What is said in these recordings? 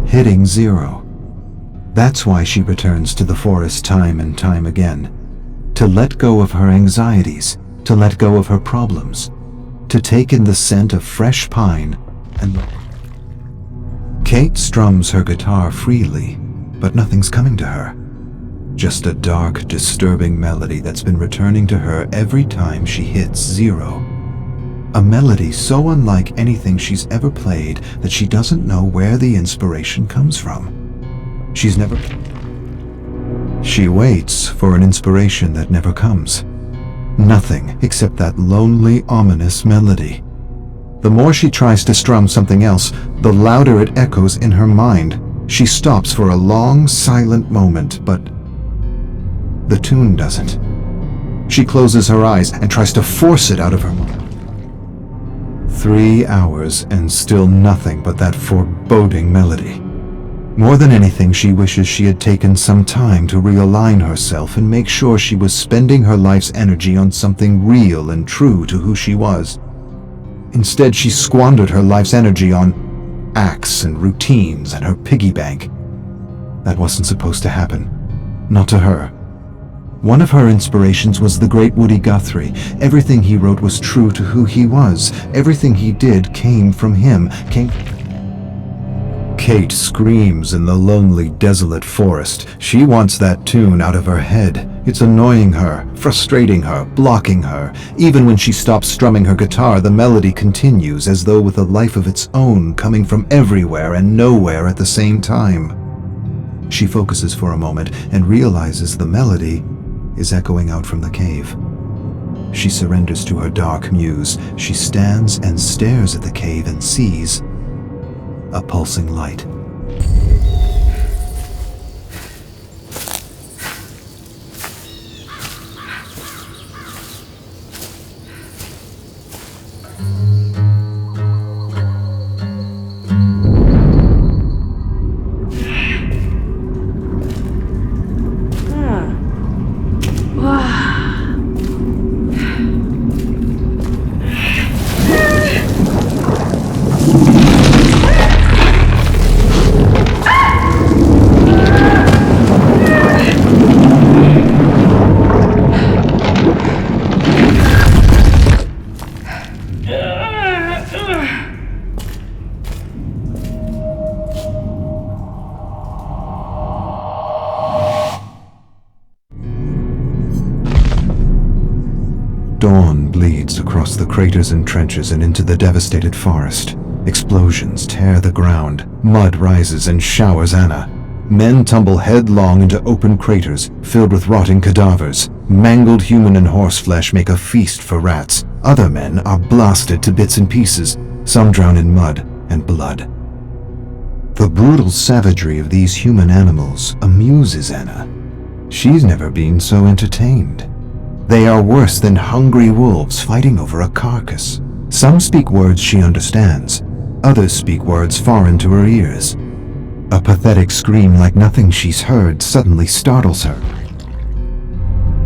hitting zero. That's why she returns to the forest time and time again, to let go of her anxieties, to let go of her problems, to take in the scent of fresh pine and... Kate strums her guitar freely, but nothing's coming to her. Just a dark, disturbing melody that's been returning to her every time she hits zero. A melody so unlike anything she's ever played that she doesn't know where the inspiration comes from. She waits for an inspiration that never comes. Nothing except that lonely, ominous melody. The more she tries to strum something else, the louder it echoes in her mind. She stops for a long, silent moment, but the tune doesn't. She closes her eyes and tries to force it out of her mind. 3 hours and still nothing but that foreboding melody. More than anything, she wishes she had taken some time to realign herself and make sure she was spending her life's energy on something real and true to who she was. Instead, she squandered her life's energy on acts and routines and her piggy bank. That wasn't supposed to happen. Not to her. One of her inspirations was the great Woody Guthrie. Everything he wrote was true to who he was. Everything he did came from him. Kate screams in the lonely, desolate forest. She wants that tune out of her head. It's annoying her, frustrating her, blocking her. Even when she stops strumming her guitar, the melody continues as though with a life of its own, coming from everywhere and nowhere at the same time. She focuses for a moment and realizes the melody is echoing out from the cave. She surrenders to her dark muse. She stands and stares at the cave and sees a pulsing light. Dawn bleeds across the craters and trenches and into the devastated forest. Explosions tear the ground. Mud rises and showers Anna. Men tumble headlong into open craters filled with rotting cadavers. Mangled human and horse flesh make a feast for rats. Other men are blasted to bits and pieces. Some drown in mud and blood. The brutal savagery of these human animals amuses Anna. She's never been so entertained. They are worse than hungry wolves fighting over a carcass. Some speak words she understands. Others speak words foreign to her ears. A pathetic scream like nothing she's heard suddenly startles her.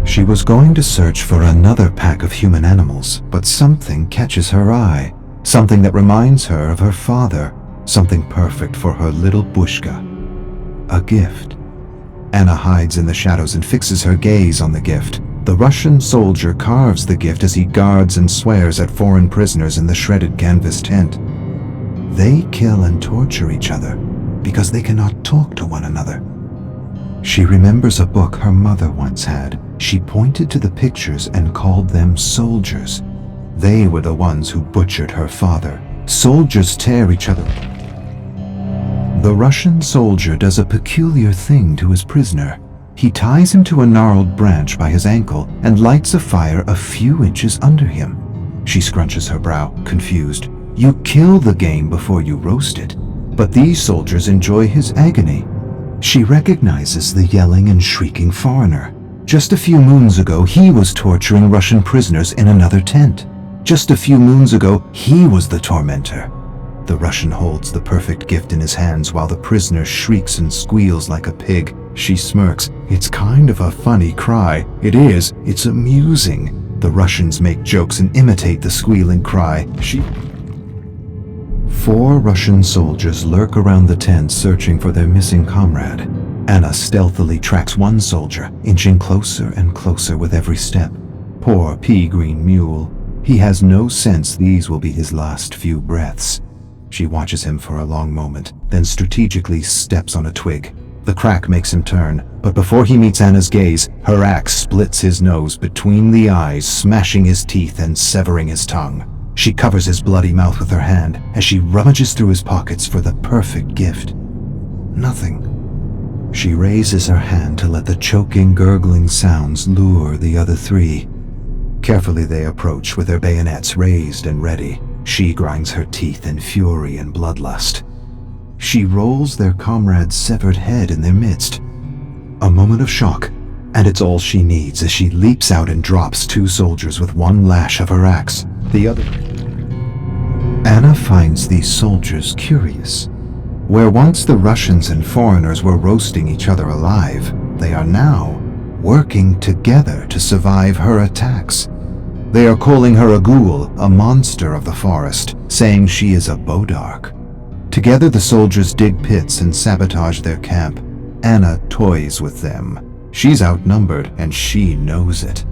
She was going to search for another pack of human animals, but something catches her eye. Something that reminds her of her father. Something perfect for her little Bushka. A gift. Anna hides in the shadows and fixes her gaze on the gift. The Russian soldier carves the gift as he guards and swears at foreign prisoners in the shredded canvas tent. They kill and torture each other because they cannot talk to one another. She remembers a book her mother once had. She pointed to the pictures and called them soldiers. They were the ones who butchered her father. Soldiers tear each other. The Russian soldier does a peculiar thing to his prisoner. He ties him to a gnarled branch by his ankle and lights a fire a few inches under him. She scrunches her brow, confused. You kill the game before you roast it. But these soldiers enjoy his agony. She recognizes the yelling and shrieking foreigner. Just a few moons ago, he was torturing Russian prisoners in another tent. Just a few moons ago, he was the tormentor. The Russian holds the perfect gift in his hands while the prisoner shrieks and squeals like a pig. She smirks. It's kind of a funny cry. It is. It's amusing. The Russians make jokes and imitate the squealing cry. 4 Russian soldiers lurk around the tent searching for their missing comrade. Anna stealthily tracks one soldier, inching closer and closer with every step. Poor pea-green mule. He has no sense these will be his last few breaths. She watches him for a long moment, then strategically steps on a twig. The crack makes him turn, but before he meets Anna's gaze, her axe splits his nose between the eyes, smashing his teeth and severing his tongue. She covers his bloody mouth with her hand as she rummages through his pockets for the perfect gift. Nothing. She raises her hand to let the choking, gurgling sounds lure the other 3. Carefully they approach with their bayonets raised and ready. She grinds her teeth in fury and bloodlust. She rolls their comrade's severed head in their midst. A moment of shock, and it's all she needs as she leaps out and drops 2 soldiers with one lash of her axe. The other... Anna finds these soldiers curious. Where once the Russians and foreigners were roasting each other alive, they are now working together to survive her attacks. They are calling her a ghoul, a monster of the forest, saying she is a bodark. Together the soldiers dig pits and sabotage their camp. Anna toys with them. She's outnumbered and she knows it.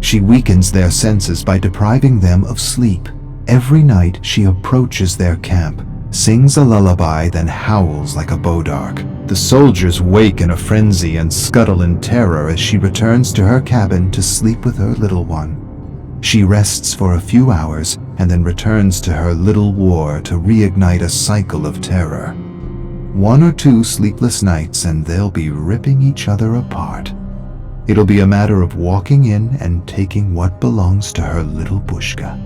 She weakens their senses by depriving them of sleep. Every night she approaches their camp, sings a lullaby, then howls like a bodark. The soldiers wake in a frenzy and scuttle in terror as she returns to her cabin to sleep with her little one. She rests for a few hours and then returns to her little war to reignite a cycle of terror. 1 or 2 sleepless nights and they'll be ripping each other apart. It'll be a matter of walking in and taking what belongs to her little Pushka.